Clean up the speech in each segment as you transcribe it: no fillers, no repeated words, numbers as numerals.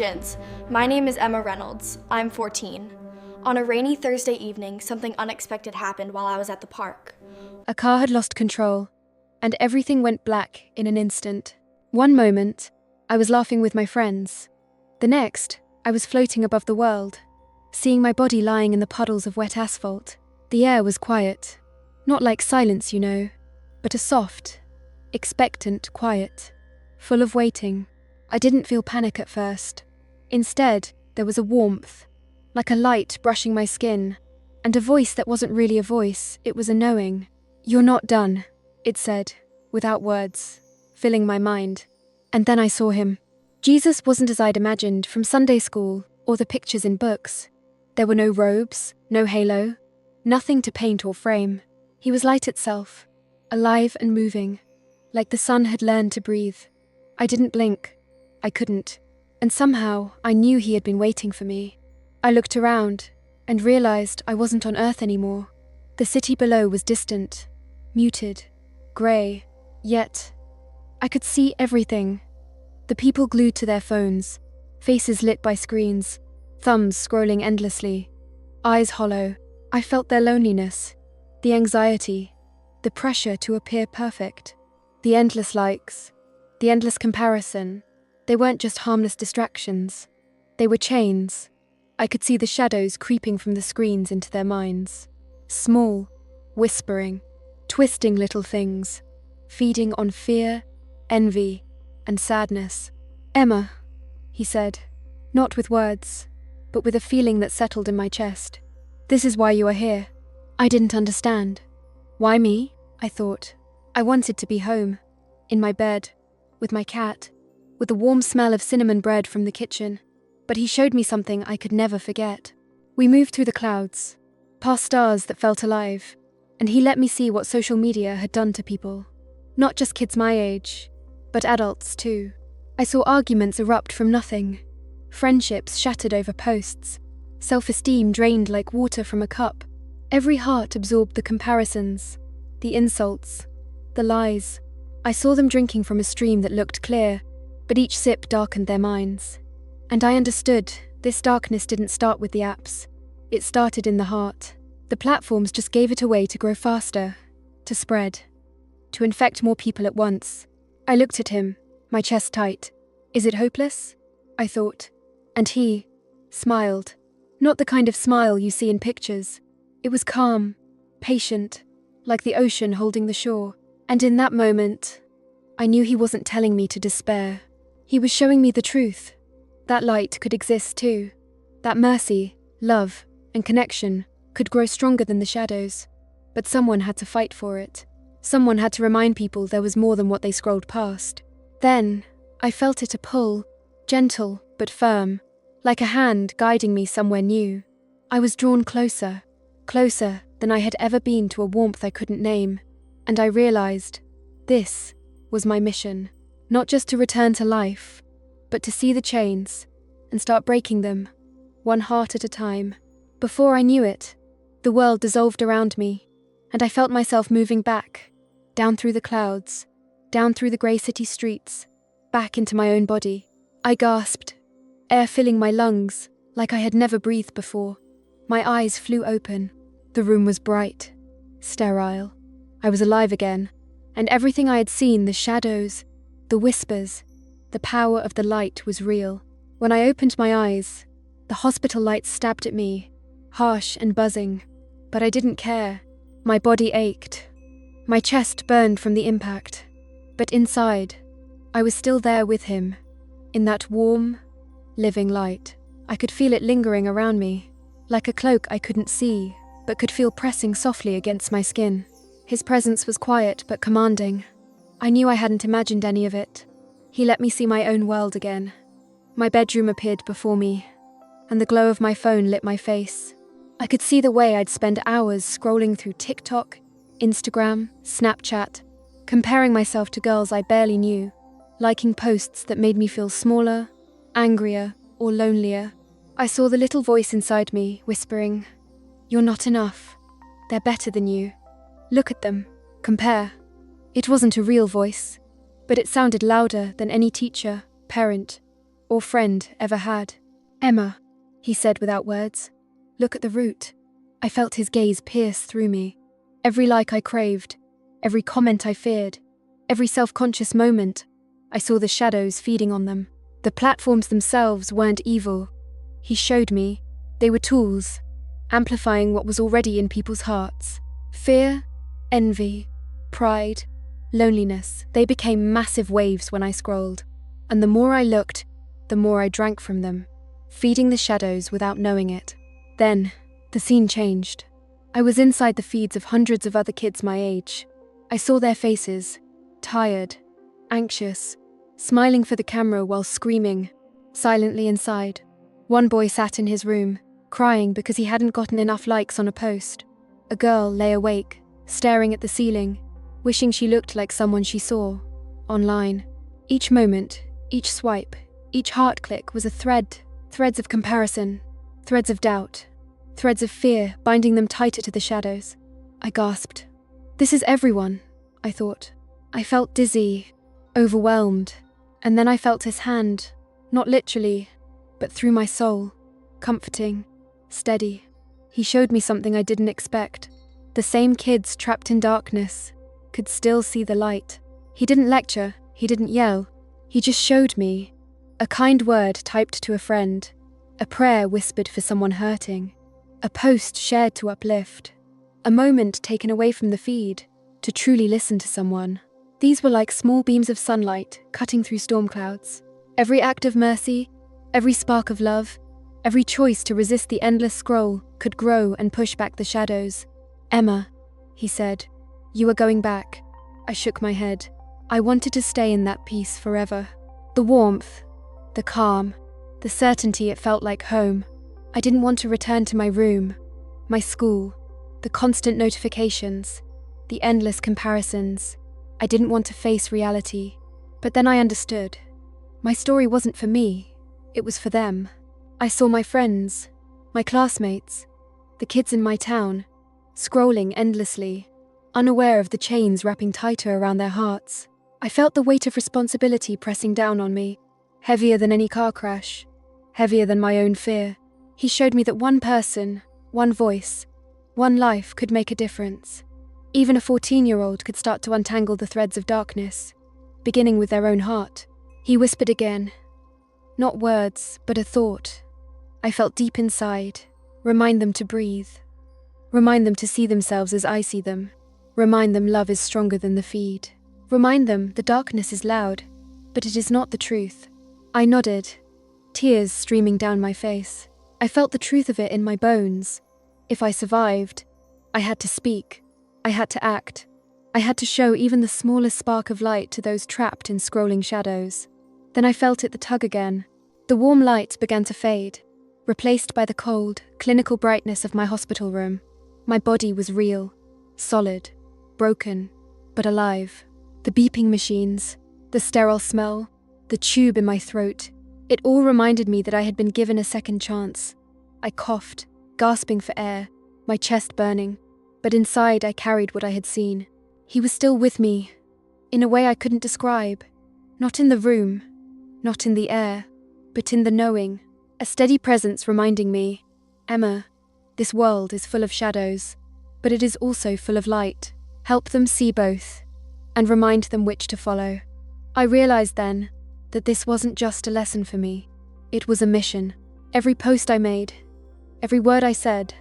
Questions. My name is Emma Reynolds. I'm 14. On a rainy Thursday evening, something unexpected happened while I was at the park. A car had lost control, and everything went black in an instant. One moment, I was laughing with my friends. The next, I was floating above the world, seeing my body lying in the puddles of wet asphalt. The air was quiet. Not like silence, but a soft, expectant quiet, full of waiting. I didn't feel panic at first. Instead, there was a warmth, like a light brushing my skin, and a voice that wasn't really a voice, it was a knowing. "You're not done," it said, without words, filling my mind. And then I saw him. Jesus wasn't as I'd imagined from Sunday school or the pictures in books. There were no robes, no halo, nothing to paint or frame. He was light itself, alive and moving, like the sun had learned to breathe. I didn't blink. I couldn't. And somehow, I knew he had been waiting for me. I looked around and realized I wasn't on Earth anymore. The city below was distant, muted, grey, yet I could see everything. The people glued to their phones, faces lit by screens, thumbs scrolling endlessly, eyes hollow. I felt their loneliness, the anxiety, the pressure to appear perfect, the endless likes, the endless comparison. They weren't just harmless distractions. They were chains. I could see the shadows creeping from the screens into their minds. Small, whispering, twisting little things, feeding on fear, envy, and sadness. "Emma," he said, not with words, but with a feeling that settled in my chest. "This is why you are here." I didn't understand. Why me? I thought. I wanted to be home, in my bed, with my cat, with the warm smell of cinnamon bread from the kitchen. But he showed me something I could never forget. We moved through the clouds, past stars that felt alive, and he let me see what social media had done to people. Not just kids my age, but adults too. I saw arguments erupt from nothing, friendships shattered over posts, self-esteem drained like water from a cup. Every heart absorbed the comparisons, the insults, the lies. I saw them drinking from a stream that looked clear, but each sip darkened their minds. And I understood this darkness didn't start with the apps. It started in the heart. The platforms just gave it away to grow faster, to spread, to infect more people at once. I looked at him, my chest tight. Is it hopeless? I thought. And he smiled. Not the kind of smile you see in pictures. It was calm, patient, like the ocean holding the shore. And in that moment, I knew he wasn't telling me to despair. He was showing me the truth. That light could exist too. That mercy, love, and connection could grow stronger than the shadows. But someone had to fight for it. Someone had to remind people there was more than what they scrolled past. Then, I felt it a pull, gentle but firm, like a hand guiding me somewhere new. I was drawn closer, closer than I had ever been to a warmth I couldn't name. And I realized, this was my mission. Not just to return to life, but to see the chains and start breaking them, one heart at a time. Before I knew it, the world dissolved around me, and I felt myself moving back, down through the clouds, down through the grey city streets, back into my own body. I gasped, air filling my lungs like I had never breathed before. My eyes flew open. The room was bright, sterile. I was alive again, and everything I had seen, the shadows, the whispers, the power of the light was real. When I opened my eyes, the hospital lights stabbed at me, harsh and buzzing, but I didn't care. My body ached. My chest burned from the impact. But inside, I was still there with him, in that warm, living light. I could feel it lingering around me, like a cloak I couldn't see, but could feel pressing softly against my skin. His presence was quiet but commanding. I knew I hadn't imagined any of it. He let me see my own world again. My bedroom appeared before me, and the glow of my phone lit my face. I could see the way I'd spend hours scrolling through TikTok, Instagram, Snapchat, comparing myself to girls I barely knew, liking posts that made me feel smaller, angrier, or lonelier. I saw the little voice inside me whispering, "You're not enough. They're better than you. Look at them. Compare." It wasn't a real voice, but it sounded louder than any teacher, parent, or friend ever had. "Emma," he said without words. "Look at the root." I felt his gaze pierce through me. Every like I craved, every comment I feared, every self-conscious moment, I saw the shadows feeding on them. The platforms themselves weren't evil. He showed me they were tools, amplifying what was already in people's hearts. Fear, envy, pride, loneliness, they became massive waves when I scrolled. And the more I looked, the more I drank from them, feeding the shadows without knowing it. Then, the scene changed. I was inside the feeds of hundreds of other kids my age. I saw their faces, tired, anxious, smiling for the camera while screaming, silently inside. One boy sat in his room, crying because he hadn't gotten enough likes on a post. A girl lay awake, staring at the ceiling, wishing she looked like someone she saw online. Each moment, each swipe, each heart click was a threads of comparison, threads of doubt, threads of fear binding them tighter to the shadows. I gasped. This is everyone, I thought. I felt dizzy, overwhelmed, and then I felt his hand, not literally, but through my soul, comforting, steady. He showed me something I didn't expect. The same kids trapped in darkness could still see the light. He didn't lecture, he didn't yell. He just showed me a kind word typed to a friend, a prayer whispered for someone hurting, a post shared to uplift, a moment taken away from the feed to truly listen to someone. These were like small beams of sunlight cutting through storm clouds. Every act of mercy, every spark of love, every choice to resist the endless scroll could grow and push back the shadows. "Emma," he said, "you are going back." I shook my head. I wanted to stay in that peace forever. The warmth, the calm, the certainty it felt like home. I didn't want to return to my room, my school, the constant notifications, the endless comparisons. I didn't want to face reality. But then I understood. My story wasn't for me, it was for them. I saw my friends, my classmates, the kids in my town, scrolling endlessly, unaware of the chains wrapping tighter around their hearts. I felt the weight of responsibility pressing down on me, heavier than any car crash, heavier than my own fear. He showed me that one person, one voice, one life could make a difference. Even a 14-year-old could start to untangle the threads of darkness, beginning with their own heart. He whispered again, not words, but a thought. I felt deep inside. Remind them to breathe. Remind them to see themselves as I see them. Remind them love is stronger than the feed. Remind them the darkness is loud, but it is not the truth. I nodded, tears streaming down my face. I felt the truth of it in my bones. If I survived, I had to speak. I had to act. I had to show even the smallest spark of light to those trapped in scrolling shadows. Then I felt it tug again. The warm light began to fade, replaced by the cold, clinical brightness of my hospital room. My body was real, solid, broken, but alive. The beeping machines, the sterile smell, the tube in my throat, it all reminded me that I had been given a second chance. I coughed, gasping for air, my chest burning, but inside I carried what I had seen. He was still with me, in a way I couldn't describe. Not in the room, not in the air, but in the knowing. A steady presence reminding me, Emma, this world is full of shadows, but it is also full of light. Help them see both, and remind them which to follow. I realized then that this wasn't just a lesson for me. It was a mission. Every post I made, every word I said,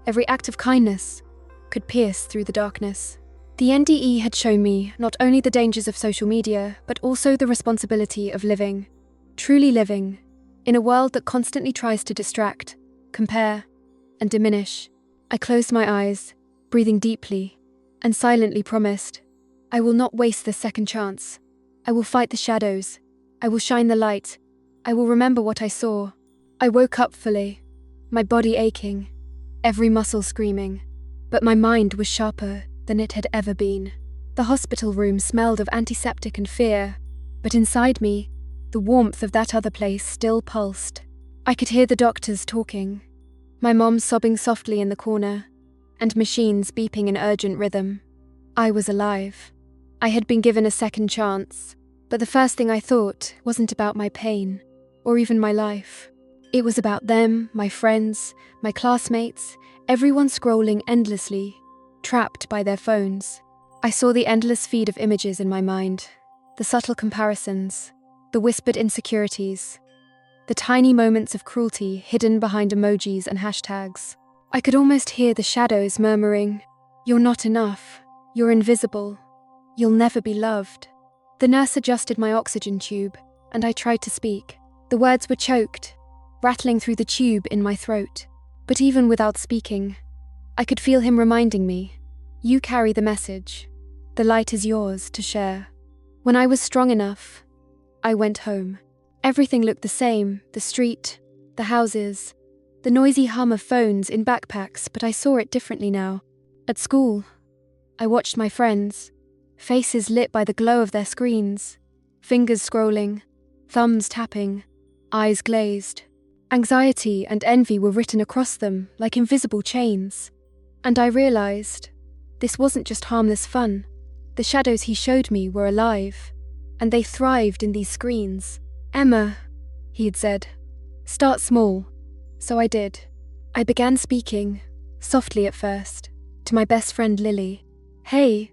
every act of kindness could pierce through the darkness. The NDE had shown me not only the dangers of social media, but also the responsibility of living, truly living, in a world that constantly tries to distract, compare, and diminish. I closed my eyes, breathing deeply, and silently promised, I will not waste this second chance. I will fight the shadows. I will shine the light. I will remember what I saw. I woke up fully, my body aching, every muscle screaming, but my mind was sharper than it had ever been. The hospital room smelled of antiseptic and fear, but inside me, the warmth of that other place still pulsed. I could hear the doctors talking, my mom sobbing softly in the corner, and machines beeping in urgent rhythm. I was alive. I had been given a second chance, but the first thing I thought wasn't about my pain, or even my life. It was about them, my friends, my classmates, everyone scrolling endlessly, trapped by their phones. I saw the endless feed of images in my mind, the subtle comparisons, the whispered insecurities, the tiny moments of cruelty hidden behind emojis and hashtags. I could almost hear the shadows murmuring, "You're not enough. You're invisible. You'll never be loved." The nurse adjusted my oxygen tube, and I tried to speak. The words were choked, rattling through the tube in my throat. But even without speaking, I could feel him reminding me, "You carry the message. The light is yours to share." When I was strong enough, I went home. Everything looked the same, the street, the houses, the noisy hum of phones in backpacks, but I saw it differently now. At school, I watched my friends, faces lit by the glow of their screens, fingers scrolling, thumbs tapping, eyes glazed. Anxiety and envy were written across them like invisible chains. And I realized, this wasn't just harmless fun. The shadows he showed me were alive, and they thrived in these screens. "Emma," he had said, "start small." So I did. I began speaking, softly at first, to my best friend Lily. "Hey,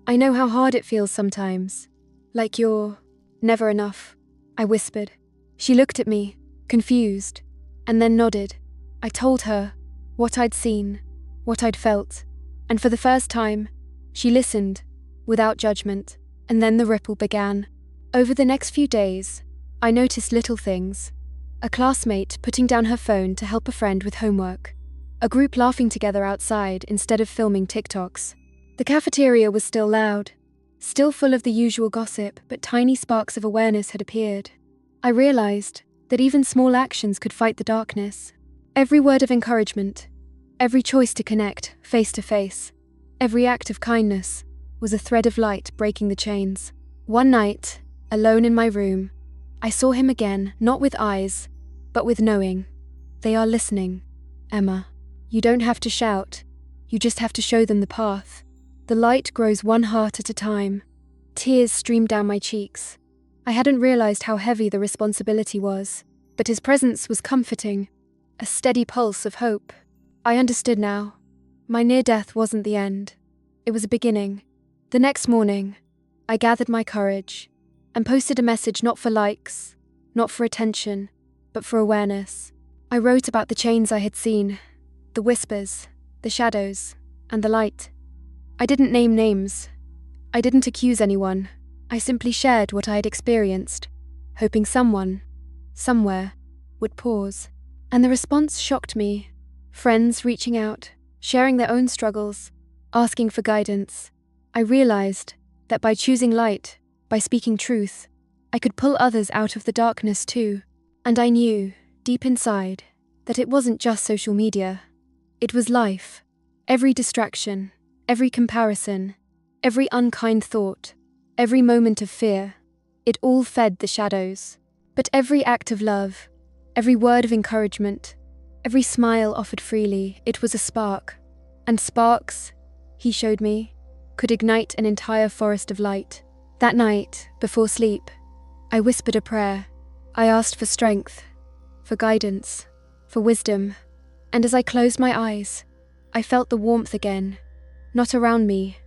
I know how hard it feels sometimes. Like you're never enough," I whispered. She looked at me, confused, and then nodded. I told her what I'd seen, what I'd felt, and for the first time, she listened, without judgment. And then the ripple began. Over the next few days, I noticed little things. A classmate putting down her phone to help a friend with homework. A group laughing together outside instead of filming TikToks. The cafeteria was still loud, still full of the usual gossip, but tiny sparks of awareness had appeared. I realized that even small actions could fight the darkness. Every word of encouragement, every choice to connect face to face, every act of kindness was a thread of light breaking the chains. One night, alone in my room, I saw him again, not with eyes, but with knowing. "They are listening, Emma. You don't have to shout, you just have to show them the path." The light grows one heart at a time. Tears streamed down my cheeks. I hadn't realized how heavy the responsibility was, but his presence was comforting, a steady pulse of hope. I understood now. My near-death wasn't the end. It was a beginning. The next morning, I gathered my courage and posted a message not for likes, not for attention, but for awareness. I wrote about the chains I had seen, the whispers, the shadows, and the light. I didn't name names. I didn't accuse anyone. I simply shared what I had experienced, hoping someone, somewhere, would pause. And the response shocked me. Friends reaching out, sharing their own struggles, asking for guidance. I realized that by choosing light, by speaking truth, I could pull others out of the darkness too. And I knew, deep inside, that it wasn't just social media. It was life. Every distraction, every comparison, every unkind thought, every moment of fear, it all fed the shadows. But every act of love, every word of encouragement, every smile offered freely, it was a spark. And sparks, he showed me, could ignite an entire forest of light. That night, before sleep, I whispered a prayer. I asked for strength, for guidance, for wisdom. And as I closed my eyes, I felt the warmth again, not around me,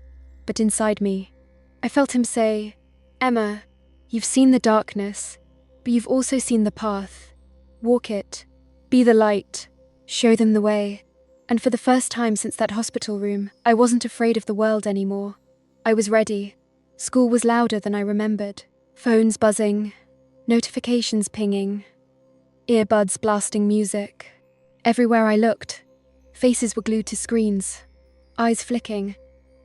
but inside me. I felt him say, "Emma, you've seen the darkness, but you've also seen the path. Walk it, be the light, show them the way." And for the first time since that hospital room, I wasn't afraid of the world anymore. I was ready. School was louder than I remembered. Phones buzzing, notifications pinging, earbuds blasting music. Everywhere I looked, faces were glued to screens, eyes flicking,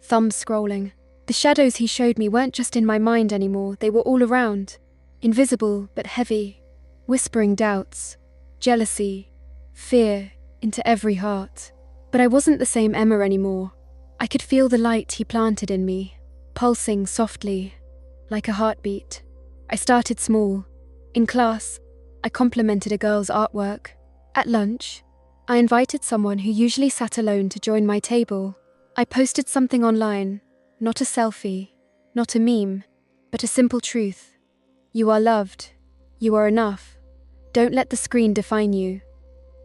thumbs scrolling. The shadows he showed me weren't just in my mind anymore, they were all around, invisible but heavy, whispering doubts, jealousy, fear into every heart. But I wasn't the same Emma anymore. I could feel the light he planted in me, pulsing softly, like a heartbeat. I started small. In class, I complimented a girl's artwork. At lunch, I invited someone who usually sat alone to join my table. I posted something online, not a selfie, not a meme, but a simple truth. You are loved. You are enough. Don't let the screen define you.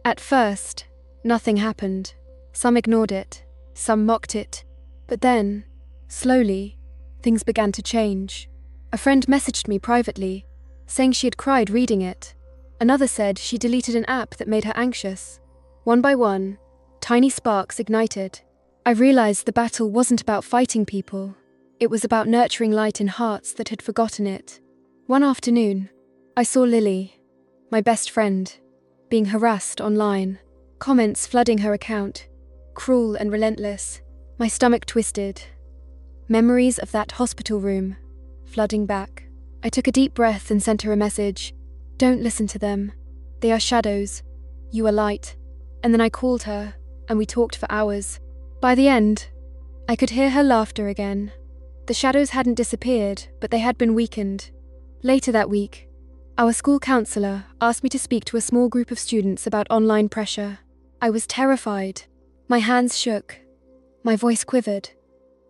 At first, nothing happened. Some ignored it, some mocked it. But then, slowly, things began to change. A friend messaged me privately, saying she had cried reading it. Another said she deleted an app that made her anxious. One by one, tiny sparks ignited. I realized the battle wasn't about fighting people. It was about nurturing light in hearts that had forgotten it. One afternoon, I saw Lily, my best friend, being harassed online. Comments flooding her account, cruel and relentless. My stomach twisted. Memories of that hospital room, flooding back. I took a deep breath and sent her a message. Don't listen to them. They are shadows. You are light. And then I called her, and we talked for hours. By the end, I could hear her laughter again. The shadows hadn't disappeared, but they had been weakened. Later that week, our school counselor asked me to speak to a small group of students about online pressure. I was terrified. My hands shook. My voice quivered.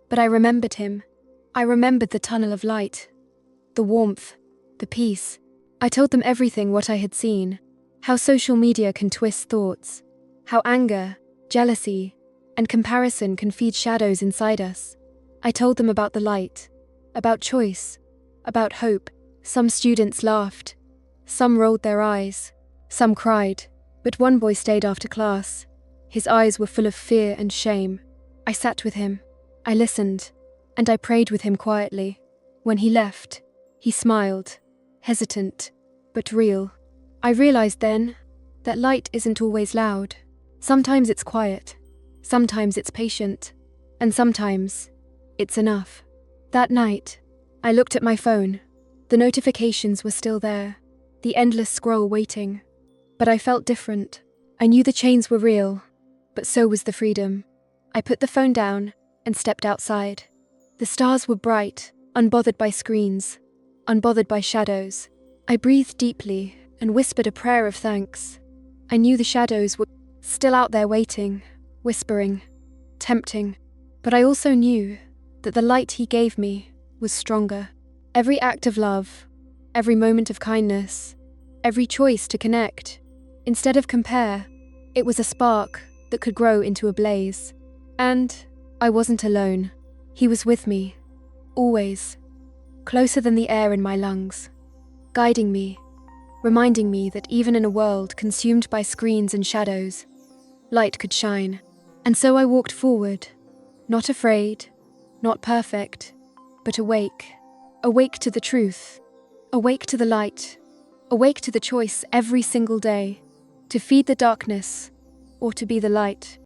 But I remembered him. I remembered the tunnel of light. The warmth. The peace. I told them everything what I had seen. How social media can twist thoughts. How anger, jealousy, and comparison can feed shadows inside us. I told them about the light. About choice. About hope. Some students laughed. Some rolled their eyes. Some cried. But one boy stayed after class. His eyes were full of fear and shame. I sat with him. I listened. And I prayed with him quietly. When he left, he smiled. Hesitant, but real. I realized then that light isn't always loud. Sometimes it's quiet. Sometimes it's patient. And sometimes it's enough. That night, I looked at my phone. The notifications were still there. The endless scroll waiting. But I felt different. I knew the chains were real, but so was the freedom. I put the phone down and stepped outside. The stars were bright, unbothered by screens, unbothered by shadows. I breathed deeply and whispered a prayer of thanks. I knew the shadows were still out there waiting, whispering, tempting. But I also knew that the light he gave me was stronger. Every act of love, every moment of kindness, every choice to connect, instead of compare, it was a spark that could grow into a blaze. And I wasn't alone. He was with me, always, closer than the air in my lungs, guiding me, reminding me that even in a world consumed by screens and shadows, light could shine. And so I walked forward, not afraid, not perfect, but awake. Awake to the truth, awake to the light, awake to the choice every single day, to feed the darkness or to be the light.